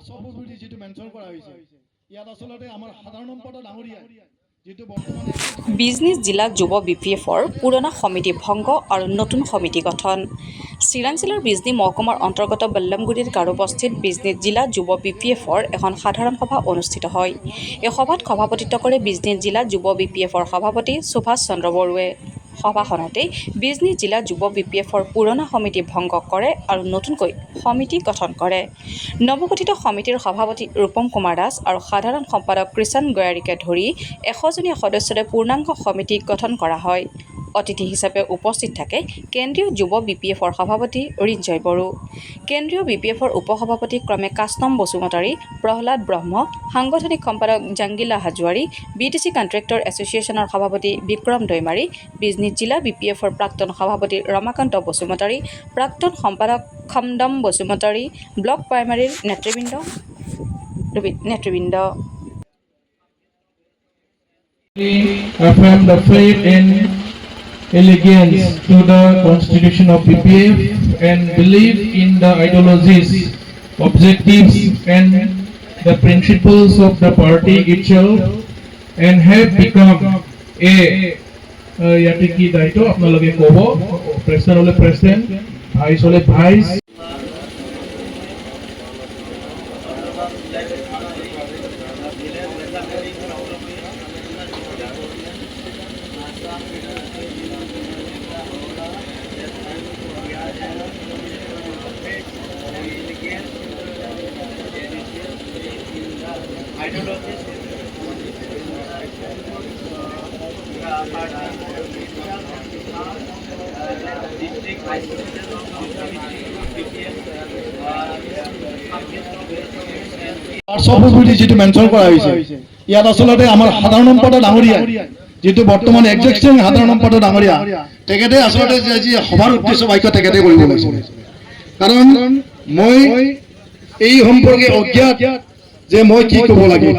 হোৱাটছআপৰ বুলি যিটো মেনশ্যন কৰা হৈছে ইয়াত আচলতে আমাৰ সাধাৰণ সম্পাদক ডাঙৰীয়া যিটো বৰ্তমানে বিজনেছ জিলা যুৱ BPFৰ পুৰণা সমিতি ভংগ আৰু নতুন সমিতি গঠন। চিৰাং জিলাৰ বিজনী মহকুমাৰ অন্তৰ্গত বল্লমগুৰিৰ গাৰোবস্তিত বিজনী জিলা যুৱ BPFৰ এখন সাধাৰণ সভা অনুষ্ঠিত হয়। এই সভাত সভাপতিত্ব কৰে বিজনী জিলা যুৱ BPFৰ সভাপতি সুভাষ চন্দ্ৰ বড়োৱে। সভাখনতে বিজনী জিলা যুৱ BPFৰ পুৰণা সমিতি ভংগ কৰে আৰু নতুনকৈ সমিতি গঠন কৰে। নৱগঠিত সমিতিৰ সভাপতি ৰূপম কুমাৰ দাস আৰু সাধাৰণ সম্পাদক কৃষণ গয়াৰীকে ধৰি 100জনীয়া সদস্যৰে পূৰ্ণাংগ সমিতি গঠন কৰা হয়। অতিথি হিচাপে উপস্থিত থাকে কেন্দ্ৰীয় যুৱ BPFৰ সভাপতি ৰিঞ্জয় বড়ো, কেন্দ্ৰীয় BPFৰ উপসভাপতি ক্ৰমে কাষ্টম বসুমতাৰী, প্ৰহ্লাদ ব্ৰহ্ম, সাংগঠনিক সম্পাদক জাংগিলা হাজোৱাৰী, BTC কণ্ট্ৰেক্টৰ এছ'চিয়েশ্যনৰ সভাপতি বিক্ৰম দৈমাৰী, বিজনী জিলা BPFৰ প্ৰাক্তন সভাপতি ৰমাকান্ত বসুমতাৰী, প্ৰাক্তন সম্পাদক খমদম বসুমতাৰী, ব্লক প্ৰাইমাৰীৰ নেতৃবৃন্দ। Affirm the faith and allegiance to the Constitution of BPF and believe in the ideologies, objectives and the principles of the party itself and have become a ইয়াতে কি দায়িত্ব আপোনালোকে ক'ব, প্ৰেচিডেণ্ট হ'লে প্ৰেচিডেণ্ট, ভাইচ হ'লে vice. হোৱাটছআপৰ বুলি যিটো mention কৰা হৈছে ইয়াত আচলতে আমাৰ সাধাৰণ সম্পাদক ডাঙৰীয়া যিটো বৰ্তমান এক্সিষ্টিং সাধাৰণ সম্পাদক ডাঙৰীয়া তেখেতে আচলতে যি সভাৰ উদ্দেশ্য বাক্য তেখেতে কৰিব লাগিছিল। কাৰণ মই এই সম্পৰ্কে অজ্ঞাত যে মই কি ক'ব লাগে,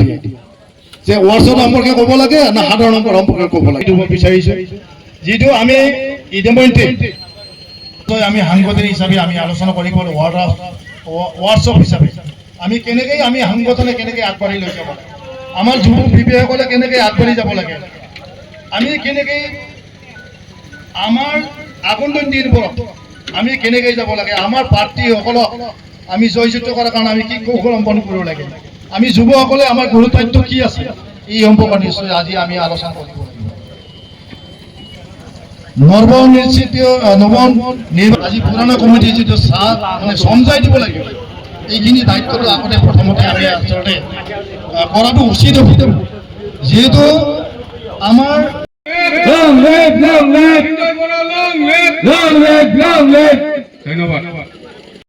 যে হোৱাটছআপ সম্পৰ্কে ক'ব লাগে না সাধাৰণ সম্পৰ্কে ক'ব লাগে, এইটো মই বিচাৰিছোঁ। যিটো আমি ইতিমধ্যে আমি সাংগঠনিক হিচাপে আমি আলোচনা কৰিব হোৱাটছআপ হিচাপে আমি কেনেকৈ আমি সংগঠনে কেনেকৈ আগবাঢ়ি লৈ যাব লাগে, আমাৰ যুৱ BPFসকলে কেনেকৈ আগবাঢ়ি যাব লাগে, আমি কেনেকৈ আমাৰ আগন্তুক দিনবোৰত আমি কেনেকৈ যাব লাগে, আমাৰ প্ৰাৰ্থীসকলক আমি জয়যুক্ত কৰাৰ কাৰণে আমি কি কৌশল অৱলম্বন কৰিব লাগে, আমি যুৱসকলে আমাৰ গুৰুত্ব কি আছে, এই সম্পৰ্কত নিশ্চয় আজি আমি আলোচনা কৰিব লাগিব। আজি পুৰণা কমিটি যিটো মানে সমজাই দিব লাগিব, এইখিনি দায়িত্বটো আগতে প্ৰথমতে আমি আচলতে কৰাটো উচিত হ'ব। যিহেতু আমাৰ ধন্যবাদ।